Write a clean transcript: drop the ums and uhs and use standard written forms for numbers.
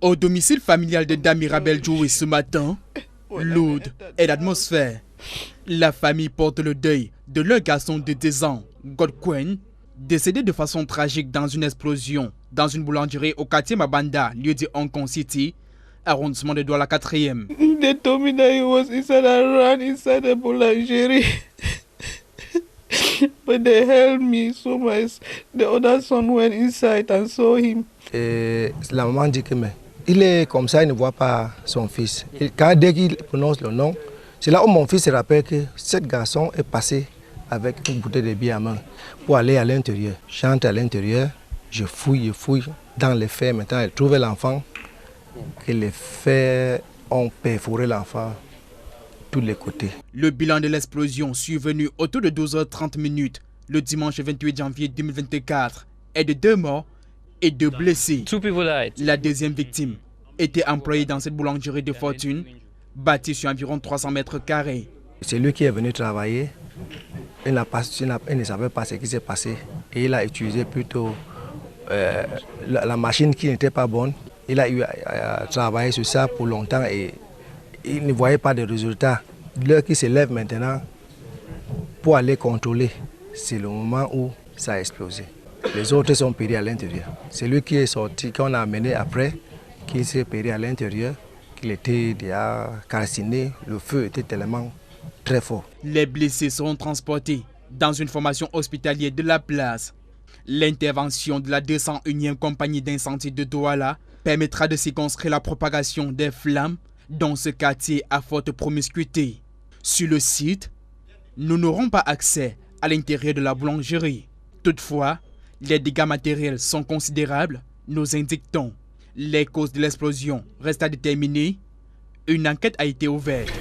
Au domicile familial de Dame Mirabel Joué ce matin, lourde est l'atmosphère. La famille porte le deuil de leur garçon de 10 ans, Godquin, décédé de façon tragique dans une explosion dans une boulangerie au quartier Mabanda, lieu de Hong Kong City, arrondissement de Douala 4e. They told me that he was inside and ran inside the boulangerie. But they held me so much. The other son went inside and saw him. La maman dit que il est comme ça, il ne voit pas son fils. Dès qu'il prononce le nom, c'est là où mon fils se rappelle que ce garçon est passé avec une bouteille de bière à main pour aller à l'intérieur. J'entre à l'intérieur, je fouille dans les faits. Maintenant, elle trouve l'enfant, que les faits ont perforé l'enfant tous les côtés. Le bilan de l'explosion survenue autour de 12h30 le dimanche 28 janvier 2024 est de 2 morts et 2 blessés. La deuxième victime était employée dans cette boulangerie de fortune, bâtie sur environ 300 mètres carrés. C'est lui qui est venu travailler. Il ne savait pas ce qui s'est passé et il a utilisé plutôt la machine qui n'était pas bonne. Il a eu à travailler sur ça pour longtemps et il ne voyait pas de résultats. L'heure qui se lève maintenant pour aller contrôler, c'est le moment où ça a explosé. Les autres sont péris à l'intérieur. C'est lui qui est sorti, qu'on a amené après, qui s'est péri à l'intérieur, qu'il était déjà calciné. Le feu était tellement très fort. Les blessés seront transportés dans une formation hospitalière de la place. L'intervention de la 201e compagnie d'incendie de Douala permettra de circonscrire la propagation des flammes dans ce quartier à forte promiscuité. Sur le site, nous n'aurons pas accès à l'intérieur de la boulangerie. Toutefois, les dégâts matériels sont considérables, nous indiquons. Les causes de l'explosion restent à déterminer. Une enquête a été ouverte.